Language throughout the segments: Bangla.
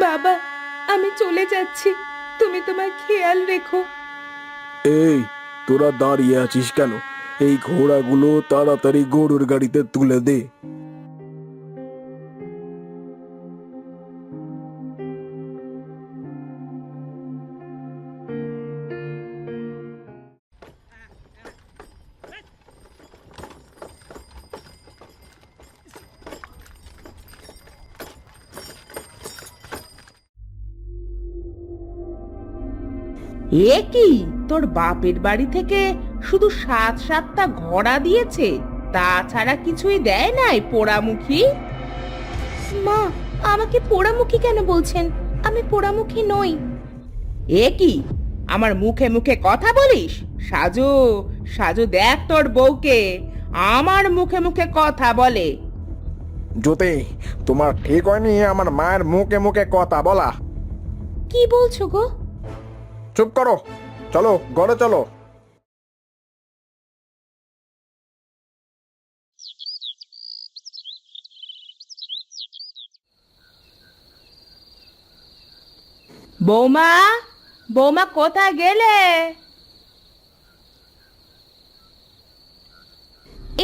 বাবা, আমি চলে যাচ্ছি, তুমি তোমার খেয়াল রেখো। এই, তোরা দাঁড়িয়ে আছিস কেন? এই ঘোড়াগুলো তাড়াতাড়ি গরুর গাড়িতে তুলে দে। এ কি, তোর বাপের বাড়ি থেকে শুধু 7-7টা ঘোড়া দিয়েছে, তাছাড়া কিছুই দেয় নাই পোড়ামুখী? মা, আমাকে পোড়ামুখী কেন বলছেন? আমি পোড়ামুখী নই। এ কি, আমার মুখে মুখে কথা বলিস? সাজু, সাজু, দেখ তোর বউকে আমার মুখে মুখে কথা বলে। জ্যোতি, তোমার ঠিক হয়নি আমার মায়ের মুখে মুখে কথা বলা। কি বলছো গো? চুপ করো, চলো ঘরে চলো। বৌমা, বৌমা, কোথায় গেলে?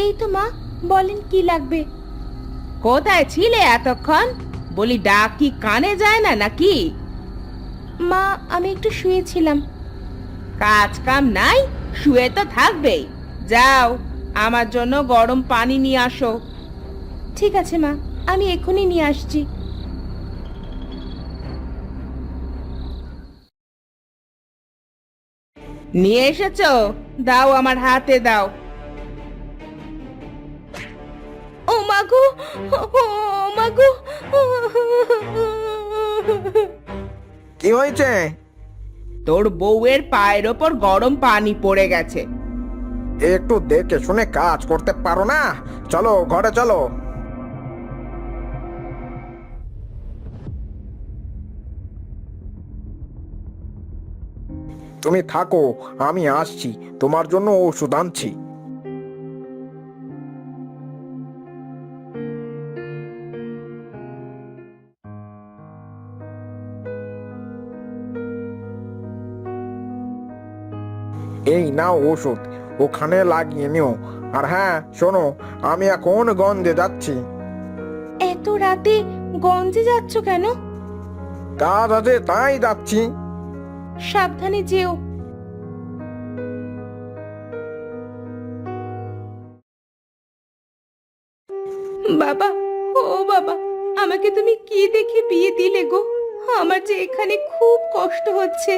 এই তো মা, বলেন কি লাগবে? কোথায় ছিলে এতক্ষণ? বলি, ডাক কি কানে যায় না নাকি? মা, আমি একটু শুয়েছিলাম। কাজ কাম নাই, শুয়ে তো থাকবেই। যাও, আমার জন্য গরম পানি নিয়ে আসো। ঠিক আছে মা, আমি এখনই নিয়ে আসছি। নিয়ে এসেছো? দাও, আমার হাতে দাও। ও মাগো, ও মাগো! কি হয়েছে? তোর বউয়ের পায়ের ওপর গরম পানি পড়ে গেছে। একটু দেখে শুনে কাজ করতে পারো না? চলো ঘরে চলো। তুমি থাকো, আমি আসছি, তোমার জন্য ওষুধ আনছি। এই নাও ওষুধ, ওখানে লাগিয়ে নিও। আর হ্যাঁ শোনো, আমি এখন গঞ্জে যাচ্ছি। এত রাতে গঞ্জে যাচ্ছ কেন? কাজ আছে তাই যাচ্ছি। সাবধানে যেও। বাবা, ও বাবা, আমাকে তুমি কি দেখে বিয়ে দিলে গো? আমার যে এখানে খুব কষ্ট হচ্ছে।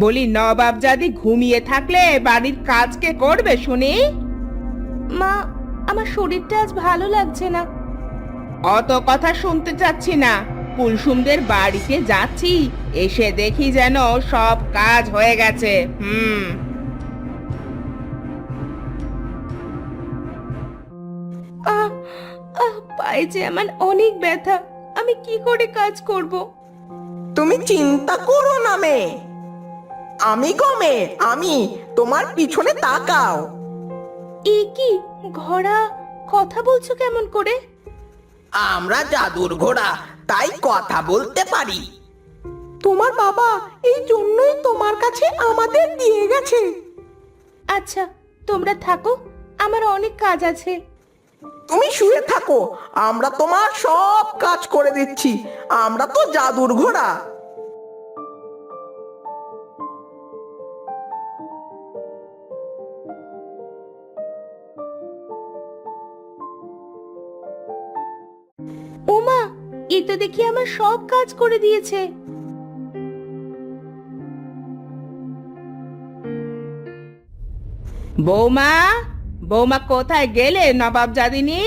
বলি, নবাবজাদি ঘুমিয়ে থাকলে বাড়ির কাজ কে করবে শুনি? মা, আমার শরীরটা আজ ভালো লাগছে না। অত কথা শুনতে চাচ্ছি না। কুলসুমদের বাড়িতে যাচ্ছি, এসে দেখি যেন সব কাজ হয়ে গেছে। আহ, পায়ে যে আমার অনেক ব্যথা, আমি কি করে কাজ করব? তুমি চিন্তা করো না মেয়ে, আমি গো মেয়ে, আমি তোমার পিছনে তাকাও। এ কি, ঘোড়া কথা বলছো কেমন করে? আমরা জাদুর ঘোড়া, তাই কথা বলতে পারি। তোমার বাবা এই জন্যই তোমার কাছে আমাদের দিয়ে গেছে। আচ্ছা, তোমরা থাকো, আমার অনেক কাজ আছে। তুমি শুয়ে থাকো, আমরা তোমার সব কাজ করে দিচ্ছি। আমরা তো জাদুর ঘোড়া। ওমা, এ তো দেখি আমার সব কাজ করে দিয়েছে। বৌমা, বৌমা, কোথায় গেলে নবাবজাদিনী?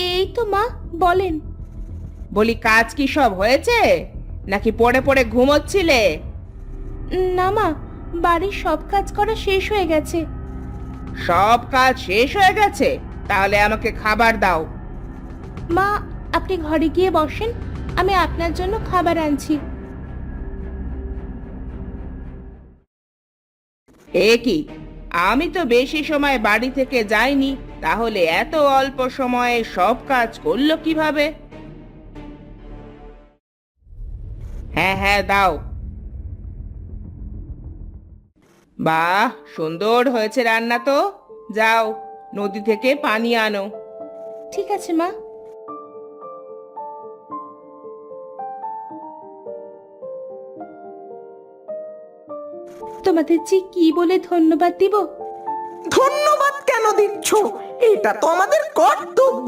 এই তো মা, বলেন। বলি, কাজ কি সব হয়েছে নাকি পড়ে পড়ে ঘুমোচ্ছিলে? না মা, বাড়ির সব কাজ করা শেষ হয়ে গেছে। সব কাজ শেষ হয়ে গেছে? তাহলে আমাকে খাবার দাও। মা, আপনি ঘরে গিয়ে বসেন, আমি আপনার জন্য খাবার আনছি। এ কি, আমি তো বেশি সময় বাড়ি থেকে যাইনি, তাহলে এত অল্প সময়ে সব কাজ করলো কিভাবে? হ্যাঁ হ্যাঁ, দাও। বাহ, সুন্দর হয়েছে রান্না তো। যাও, নদী থেকে পানি আনো। ঠিক আছে মা। তোমাদের যে কি বলে ধন্যবাদ দিব? ধন্যবাদ কেন দিচ্ছ? এটা তো আমাদের কর্তব্য।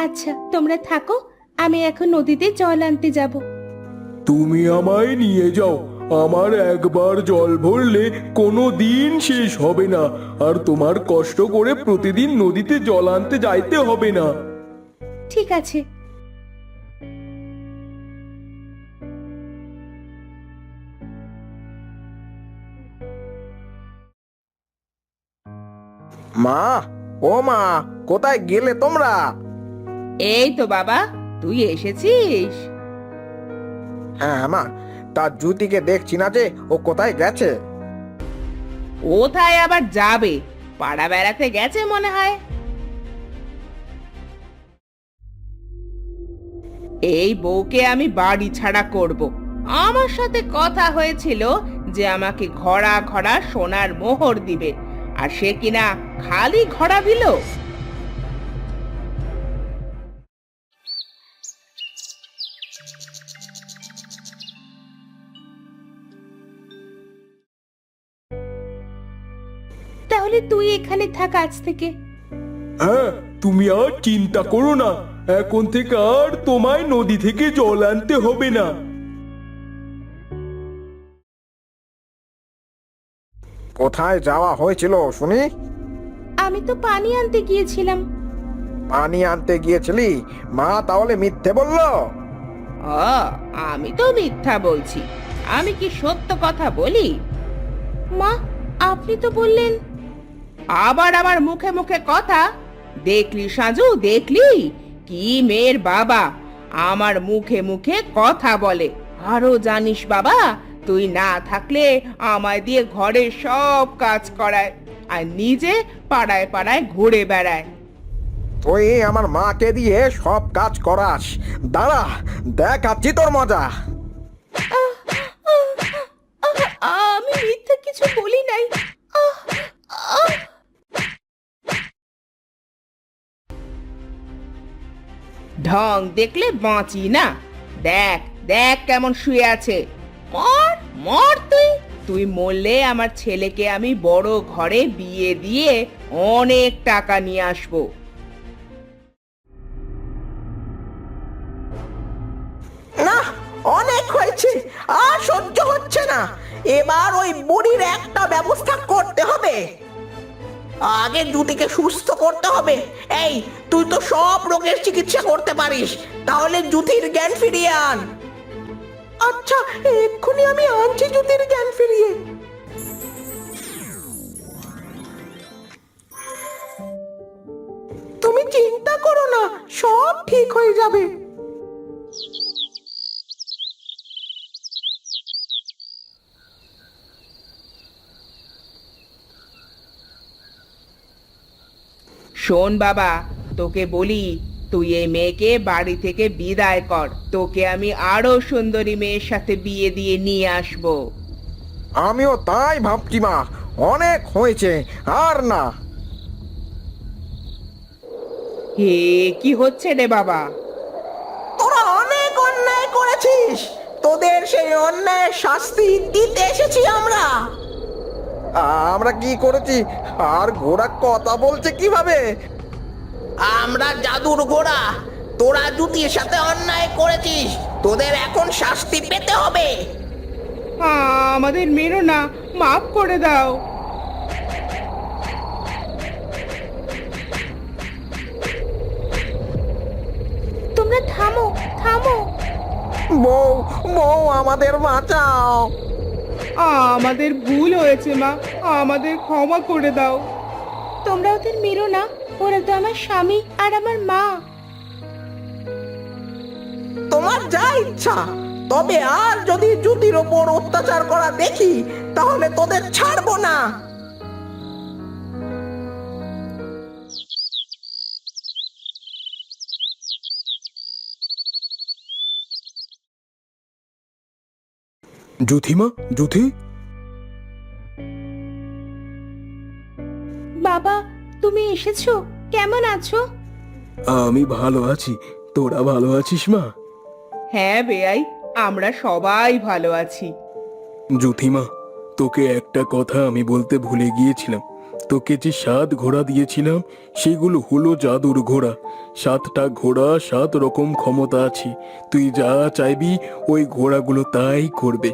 আচ্ছা, তোমরা থাকো, আমি এখন নদীতে জল আনতে যাব। তুমি আমায় নিয়ে যাও। আমার একবার জল ভরলে কোনো দিন শেষ হবে না, আর তোমার কষ্ট করে প্রতিদিন নদীতে জল আনতে যাইতে হবে না। ঠিক আছে। মা, ও মা, কোথায় গেলে তোমরা? এই তো বাবা, তুই এসেছিস। হ্যাঁ মা, তার জুতিকে দেখছি না যে, ও কোথায় গেছে? কোথায় আবার যাবে? পাড়া বেড়াতে গেছে মনে হয়। এই বউকে আমি বাড়ি ছাড়া করব। আমার সাথে কথা হয়েছিল যে আমাকে ঘোড়া ঘোড়া সোনার মোহর দিবে, আর সে কিনা খালি ঘোড়া দিল। তাহলে তুই এখানে থাক আজ থেকে। হ্যাঁ, তুমি আর চিন্তা করো না, এখন থেকে আর তোমায় নদী থেকে জল আনতে হবে না। কোথায় যাওয়া হয়েছিল শুনি? আমি তো পানি আনতে গিয়েছিলাম। পানি আনতে গিয়েছিলি? মা তাহলে মিথ্যে বললো? ও, আমি তো মিথ্যা বলছি? আমি কি সত্য কথা বলি? মা, আপনি তো বললেন। আবার আমার মুখে মুখে কথা? দেখলি সাজু, দেখলি কি মেয়ের বাবা আমার মুখে মুখে কথা বলে। আরো জানিস বাবা, তুই না থাকলে আমায় দিয়ে ঘরের সব কাজ করায়, আর নিজে পাড়ায় পাড়ায় ঘুরে বেড়ায়। তুই আমার মাকে দিয়ে সব কাজ করাস। দাঁড়া, দেখাচ্ছি তোর মজা। আমি মিথ্যা কিছু বলি নাই। ঢং দেখলে বাঁচি না। দেখ দেখ কেমন শুয়ে আছে। মর মর তুই। তুই মরলে আমার ছেলেকে আমি বড় ঘরে বিয়ে দিয়ে অনেক টাকা নিয়ে আসবো। না, অনেক হয়েছে, আর সহ্য হচ্ছে না। এবার ওই বুড়ির একটা ব্যবস্থা করতে হবে। আগে জুতিকে সুস্থ করতে হবে। এই, তুই তো সব রোগের চিকিৎসা করতে পারিস, তাহলে জুতির জ্ঞান ফিরিয়ে আন। আচ্ছা, এক্ষুনি আমি আনছি জুতির জ্ঞান ফিরিয়ে। তুমি চিন্তা করো না, সব ঠিক হয়ে যাবে। শোন বাবা, তোকে বলি, তুই এই মেয়েকে বাড়ি থেকে বিদায় কর। তোকে আমি আরো সুন্দরী মেয়ের সাথে বিয়ে দিয়ে নিয়ে আসবো। আমিও তাই ভাবছি মা, অনেক হয়েছে, আর না। হে, কি হচ্ছে রে বাবা? তোরা অনেক অন্যায় করেছিস, তোদের সেই অন্যায়ের শাস্তি দিতে এসেছি আমরা। আমরা কি করেছি? আর ঘোড়া কথা বলছে কিভাবে? আমরা জাদুর ঘোড়া, তোরা জুতির সাথে অন্যায় করেছিস, তোদের এখন শাস্তি পেতে হবে। আমাদের মেরো না, মাফ করে দাও। তোমরা থামো থামো। বউ, বউ, আমাদের বাঁচাও। আমাদের ভুল হয়েছে মা, আমাদের ক্ষমা করে দাও। তোমরা ওদের মেরো না, ওরা তো আমার স্বামী আর আমার মা। তোমার যা ইচ্ছা, তবে আর যদি জুতির ওপর অত্যাচার করা দেখি, তাহলে তোদের ছাড়বো না। জুথিমা, জুথি। বাবা, তুমি এসেছো? কেমন আছো? আমি ভালো আছি, তোরা ভালো আছিস মা? হ্যাঁ বেয়াই, আমরা সবাই ভালো আছি। জুথিমা, তোকে একটা কথা আমি বলতে ভুলে গিয়েছিলাম। তোকে যে 7 ঘোড়া দিয়েছিলাম সেগুলো হলো জাদুর ঘোড়া। 7টা ঘোড়া 7 রকম ক্ষমতা আছে। তুই যা চাইবি ওই ঘোড়াগুলো তাই করবে।